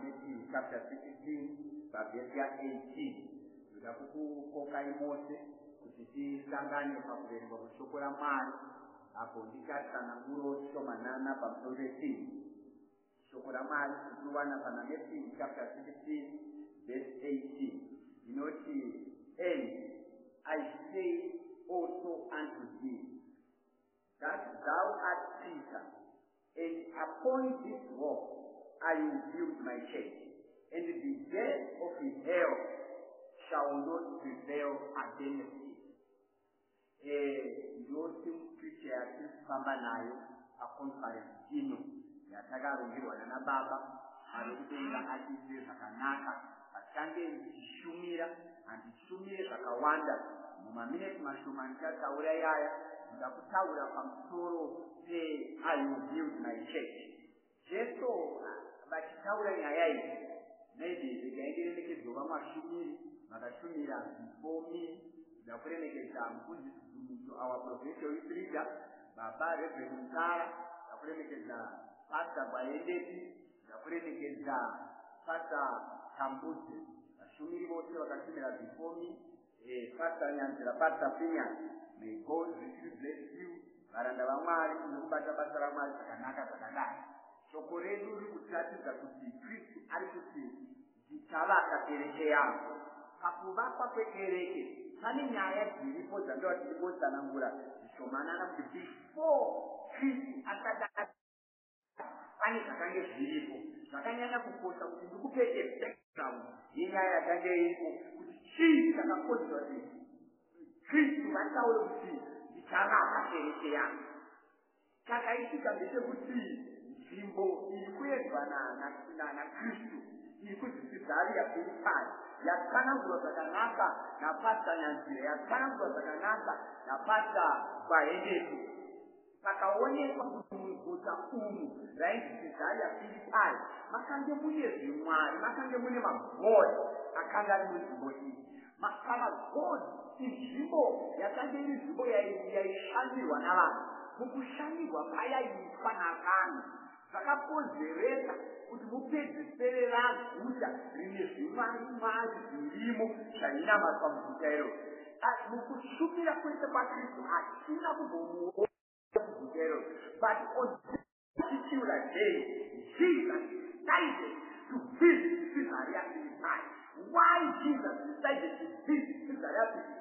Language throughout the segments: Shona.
Matthew chapter 16 verse 18. Kukoka imose kuti sangane pakuverenga shoko la Mwari apo ndikatsananguro shomanana pamusoro pechii shoko la Mwari tinowana pana Matthew chapter 16 verse 18 inoti, and I say also unto thee that thou art Peter, and upon this rock I will build my church, and the gates of hell shall not prevail against it. Ndoti mpicha yatifamba nayo akonference ino yatakarongirwa nana baba arikutenga atize zvakanaka atange ndichishumira handishumire zvakawanda mumamineti mashoma ndichataura yaya ndakutaura pamusoro I will build my church. Jesu vachitaura nyaya idzi maybe zikaendererekedzwa mashumiri vakashumira before me ndakuremekedza mufundisi Zumuto our professor leader baba Reverend Sara ndakuremekedza pastor Baendeti ndakuremekedza pastor Tambuze vashumiri vose vakashumira before me pastor Nyanzira pastor Pinya may God richly bless you varanda vaMwari nekubata basa raMwari zvakanaka zvakadai. Shoko redu riri kutiratidza kuti Kristu ari kuti ndichavaka kereke yangu. Pakuvakwa kwekereke pane nyaya dziripo dzandova tichingotsanangura zvishomanana kuti before Kristu asati pane zvakange zviripo zvakanyanya kukosha kuti ndikupeke background yenyaya yakange iripo kuti chii chakakodzwa kuti Kristu vataure kuti ndichavaka kereke yangu. Chakaitika ndechekuti nzvimbo iri kuedzwa na Kristu iri kuZizaria Filipai yakanangurwa zvakanaka napasta Nyanzira, yakanangurwa zvakanaka napasta Baendeti. Pakaonekwa kuti muguta umu rainzi Zizaria Filipai makange mune zvimwari, makange mune magodi akanga ari munzvimbo iyi. Kana godi inzvimbo yakange iri nzvimbo yaishandirwa navanhu. Mukushandirwa payaitwa navanhu zvakakonzeresa kuti mupedzisere guta rine zvimwari zvirimo zvainamatwa muguta iro. Mukushumira kwese kwaKristu hatina kumbomuona muguta iro, but on this particular day Jesus decided to visit Caesarea Philippi. Why Jesus decided to visit Caesarea Philippi?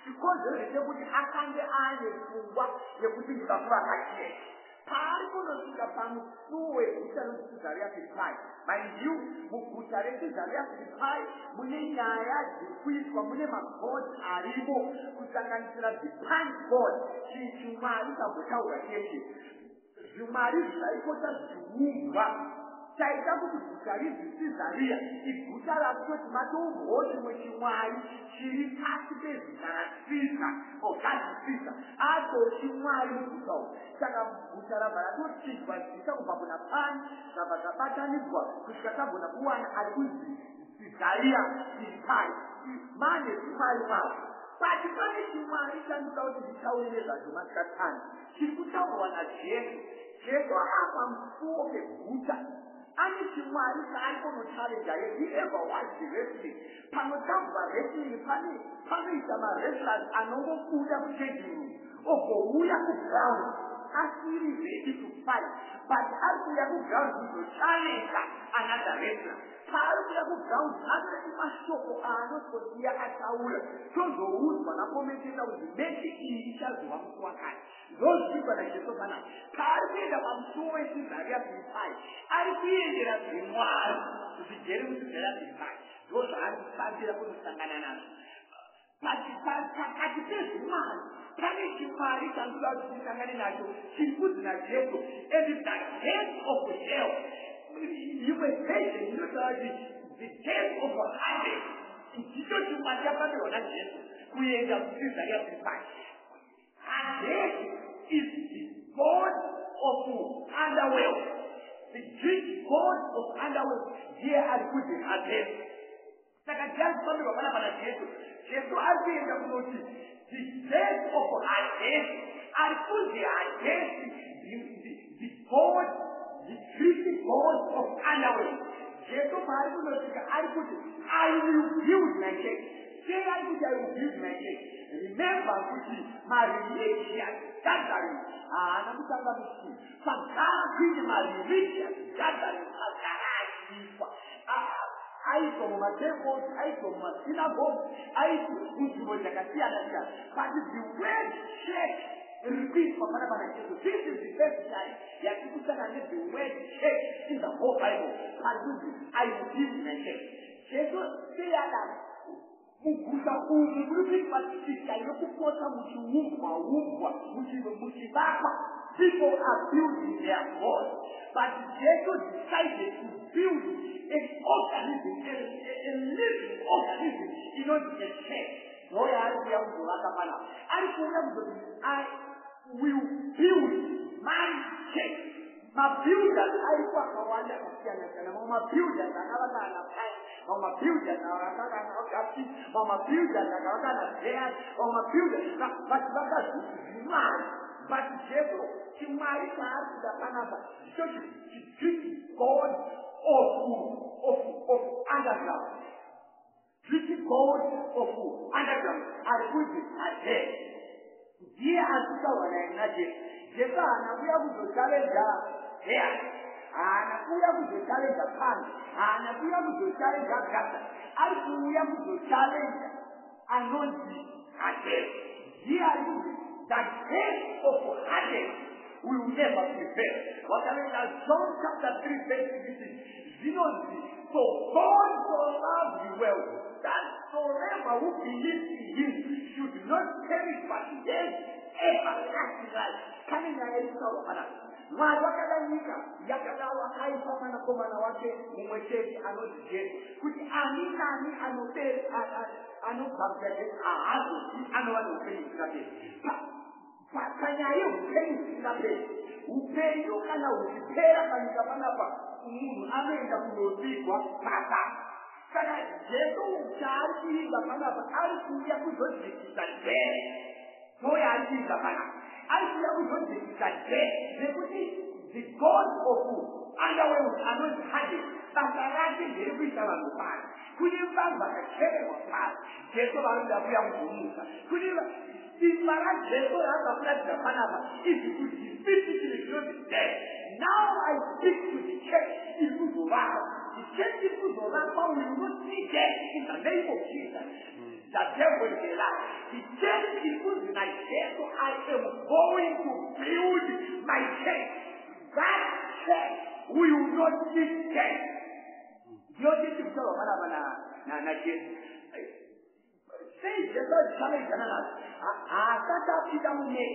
Because ndekuti akange ane pfungwa yekuti ndikakuvaka kereke. Paari kunosvika pamusuwo weguta reCaesarea Philippi. Mind you, muguta reCaesarea Philippi mune nyaya dziri kuitwa, mune magodhi arimo kusanganisira the pan god, chimwari chagotaura cheche. Zvimwari zvaipota zviumbwa chaita kuti guta reCaesarea iguta rakutoti matoumbwawo chimwe chimwari chiri pasi pezita raCaesar, Caesar ato chimwari muguta umu. Saka guta rabva ratochinjwa zita kubva kuna Pani zvabva zvabatanidzwa kusvika tagona kuwana ari kunzi Caesarea Philippi. Mane zvimwari mavo, but pane chimwari chandoda kuti nditaure nezvacho masikatani chiri kutaurwa naJesu. Jesu akapamusuwo peguta ane chimwari chaari kunochalenja. He ever was the wrestling. Panotambwa wrestling panoita mawrestlers anongobuda muchanging room ogouya kuground asiri ready to fight, but ari kuuya kuground kuzochalenja another wrestler. Paari kuuya kuground ane mashoko aanozodiya ataura tozoudzwa nakometesa kuti mechi iyi ichazova musi wakati. Ndozviikwa naJesu pana paari kuenda pamusuwo weCaesarea Philippi ari kuendera zvimwari zvigere muCaesarea Philippi. Ndozvaari kufambira kunosangana nazvo. Pakati pezvimwari pane chimwari chandoda kuti tisangane nacho chiri kunzi naJesu, and the gate of hell. Imwe version inotaura kuti the gate of Hades ndicho chimwari chakapirwa naJesu kuenda kuCaesarea Philippi. Hades is the god of underworld. The Greek god of underworld. Here are good Hades. Saka just something about Jesu. Jesu ari kuenda kunoti the gate of Hades ari kunzi Hades, the god, the Greek god of underworld. I will build my church. Say I will build my church. Remember, my religious gathering. My religious gathering. I from my temples, I from my synagogue, I to but the word church repeat for Manabana. This is the first time that people say that the word church in the whole Bible. I will build my church. Jesus say that Mukuta umurupi patika yokupota muchibaka. People are building their God, but Jesus decided to build an organism, a living organism, in order to get church. I will build my church. My builders, I work on one that my builders, Mama builders, Mama builders, Mama builders, but Jesus, she might have the Panama, so she treats God of underground. Treating God of underground, I put it at there. Dear Antisawa and Najib, Japan, we are going to challenge here. And we are going to challenge Japan, and we are going to challenge Gaza. And we are going to challenge anointing again. Here is that head of Hades will never be failed. What I mean is John chapter 3 verse 15. So God so loved the world that whoever who believes in him should not perish but have everlasting life. Coming Wakadanyika, Yakadawa, Haipamana Komana Wake, Mumweke, Anoje, which Anina Anote, Anopabet, Ahazu, Anwano Penny, Pakanyayo, Penny, Upeyu, and Upera, and Kapanapa, Amenda Musikwa, Pata. Kana Jesu, Charity, the Panapa, Alcuya, who was the Toya, the Panapa. I will that the God of who underway are not hiding, but are acting every time on the path. Could you find but a terrible path? Just about the way of Musa. Could you see Marat Jesu as a flat of Panama? If you could be physically not dead. Now I speak to the church in Uzuraka. The church in Uzuraka will not see death in the name of Jesus. That there will be life. The church is good my church, so I am going to build my church. That church will not be dead. You need to tell Mana say the Lord challenge another. Tata Pidamume.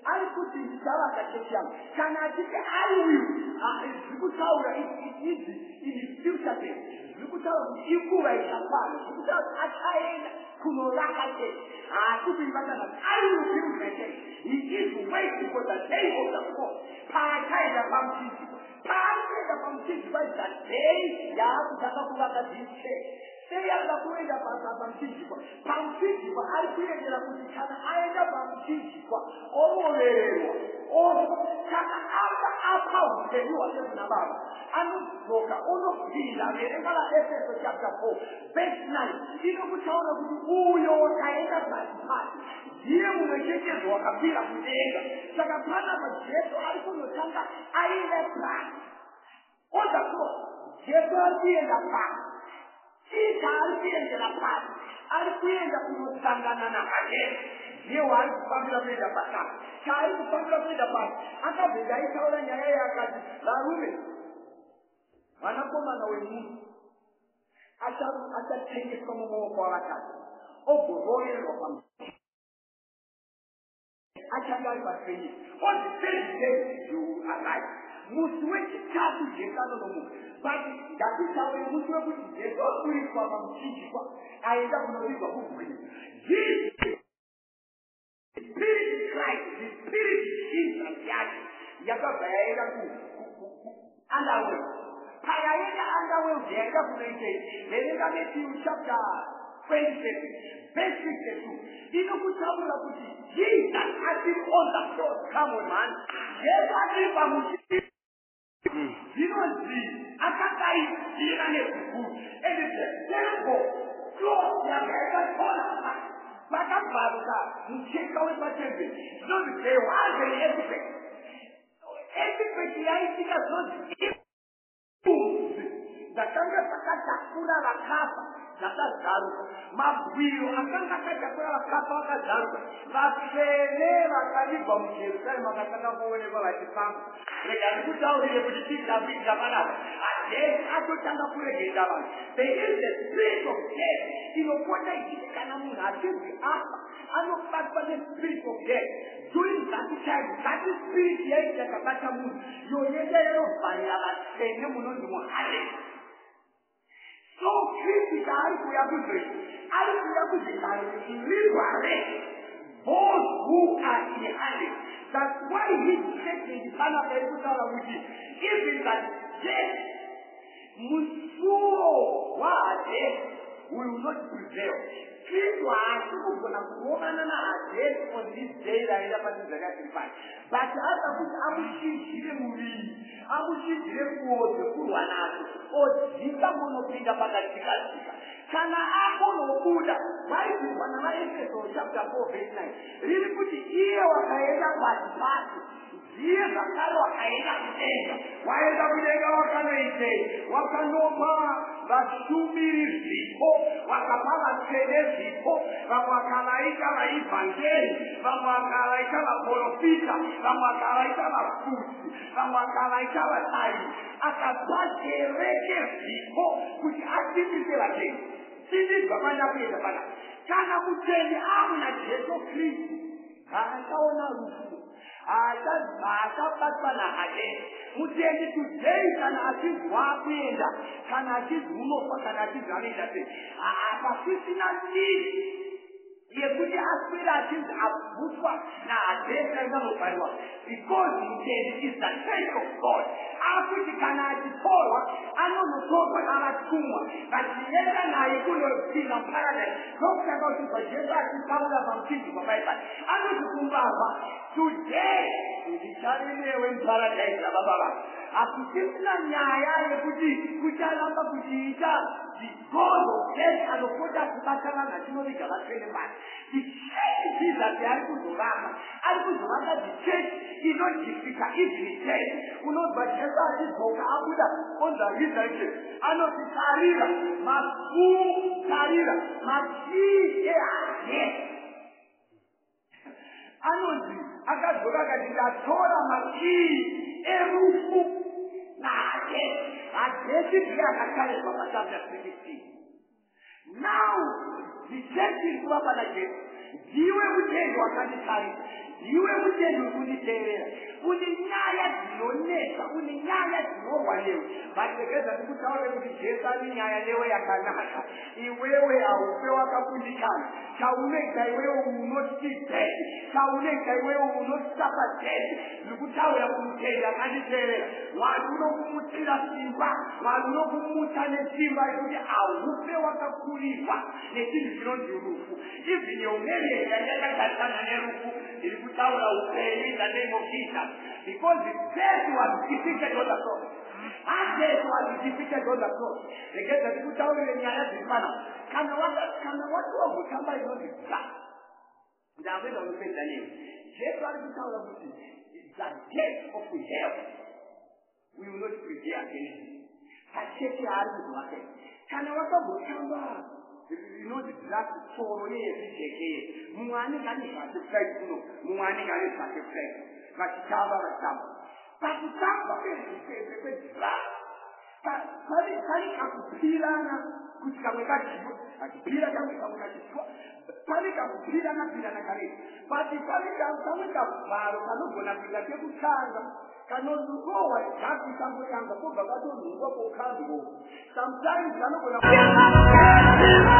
I put in Sarah Kacham. Can I say I will? Lukutaura is easy in the future. Lukutaura is equal right apart. Lukutaura Achain Kunoraka. I will build my church. He is waiting for the day of the Lord. Pakai the Baptist. Pakai the Baptist by that day. Yam Takapuaka did say. Say as the way the Baptist. Baptist, I created a position. I am the Baptist. Oh, after house, you are just about. And Roka, Ono Villa, Efeso chapter 4, verse 9. You know which one of you, your Kaida Past. Here we will take it to a Kapila with the egg. Sakapana, but Jesu, I put your tongue. I left that. What the fuck? Jesu, I'll be in the past. I'll be in the past. I'll be in the Sangana again. You are familiar with the past. Child familiar with the past. I got the guy telling you, Larumi. Wanapomana wengi. Acha change kama mo kwa wakati. Opo roye roham. Acha ngai bateni. On the same day you alive. Muswe kitabu jekano nomu. But dati sawe muswe kuti jeko kuri kwa mamchiji kwa. Aenda kunobiwa huku. Jesus. The Spirit Christ, the Spirit Jesus, Yakabayaga underway. Payaga underway, the Yakabayaga. Then you got it in chapter 26, verse 62. You know who told you Jesus has been on the cross. Come on, man. Yes, I live. You know, Akakai, Kufira nekukuru. And it's a temple. Lord, yakaenda kona. Bakabaruka. Mcheka wepa tembe. Zote sewaze ni epic. Epic yaisika zote. Dakanga pakata kura la kapa. Nata zaruka. Mabwiro. Akanga kata kura la kapa waka zaruka. Vakene wakalipa mchezo. Kani makataka kuone kwa wajipanga. Rega nikuta uli kujitika vita manaba. Ate ato changa kule gedaba. There is the spirit of death. Inopota ikitikana muna. Atizi apa. Anopata the spirit of death. During that time, that spirit yai chakapata muna. Yoyende yero bari abatene muno ni muhale. So critical alikuyakuze liberate those who are in hiding. That's why he said in the Sana Perikutara Wiki, even that death, Musuro wade will not prevail. Kristo asiku kuna kuona na death on this day that is happening in the sacrifice. But hata amushishire muri, amushishire kuote kuruanato, ojika monopinda pakatika. Kana hapo nokuda, waifu wanama Efeso chapter 4 verse 9. Really kuti iye wakaenda batipati. Iye zakalo wakaenda kutenga. Waenda kutenga wakanoite. Wakanoma basumiri zipo. Wakapala tene zipo. Wakalaika la evangeli. Wakalaika la polopita. Wakalaika la kusi. Wakalaika la tai. Akapate reke zipo. Kuti aktivite la tene. Sisi bapanya kuenda pana. Kana kuteni amna Yesu Kristo. Akaona rufu. Akapatwa na hade. Muteni today kana atizi wakwenda. Kana atizi unofa kana atizi anenda te. Akafisi na nini. Yekuti aspira atizi abufa na adesa izano pariwa. Because he is the faith of God. Akuti kana atipolwa. Ano notokwa na alatumwa. Katienda na ikuno sina paradise. Dokta kwa tupa jeza atipawula bamkiki kwa baiba. Ano tukumbaba. Today, ulicharilewe in paradise na baba. Akisimna nyaya yekuti kuchalamba kujiita the God of death alokuja kubatana na jino ligalatene mani. The church is that they are kuzurama. Alikuzurama the church is not jifika easily dead. Unobajeza alizoka abuda on the research. Ano tikarira, mafu karira, mafi death. Anozi akazoka katika tora maki erufu na ake pia akakale kwa chapter 16. Now the church is kwamba na je jiwe mtendo akanisari jiwe mtendo kuniterera uninyaya zionesa uninyaya ziowa leo bategeza tukutaona kuti Jesa ni nyaya leo yakanaka iwewe aupewa kapundikana kauneka iwewe unotite kauneka iwewe unotapa tete nikutawe kumutenda kaniterera wanu kumutira simba wanu kumutane simba kuti aupewa kakuliwa nekintu kironzi urufu ivi nyongere yakakatana nerufu ilikutawa upewi in the name of Jesus. Because death was defeated on the cross. And death was defeated on the cross. They get the good down in the other manner. Can what was somebody not exact? The way of the name. Jesus was the tower of the death of the hell. We will not prepare anything. Can what was somebody? You know the black sorrow is Muani can sacrifice, Muani can sacrifice, but Chava. But the Chava is black. But Panika Pilana, which can we catch you, and Pilana can catch you. Panika Pilana Pilana. But the Panika Maro cannot go up with a table child. Cannot go away, can't be something on the book, but I don't know what will come. Sometimes cannot go.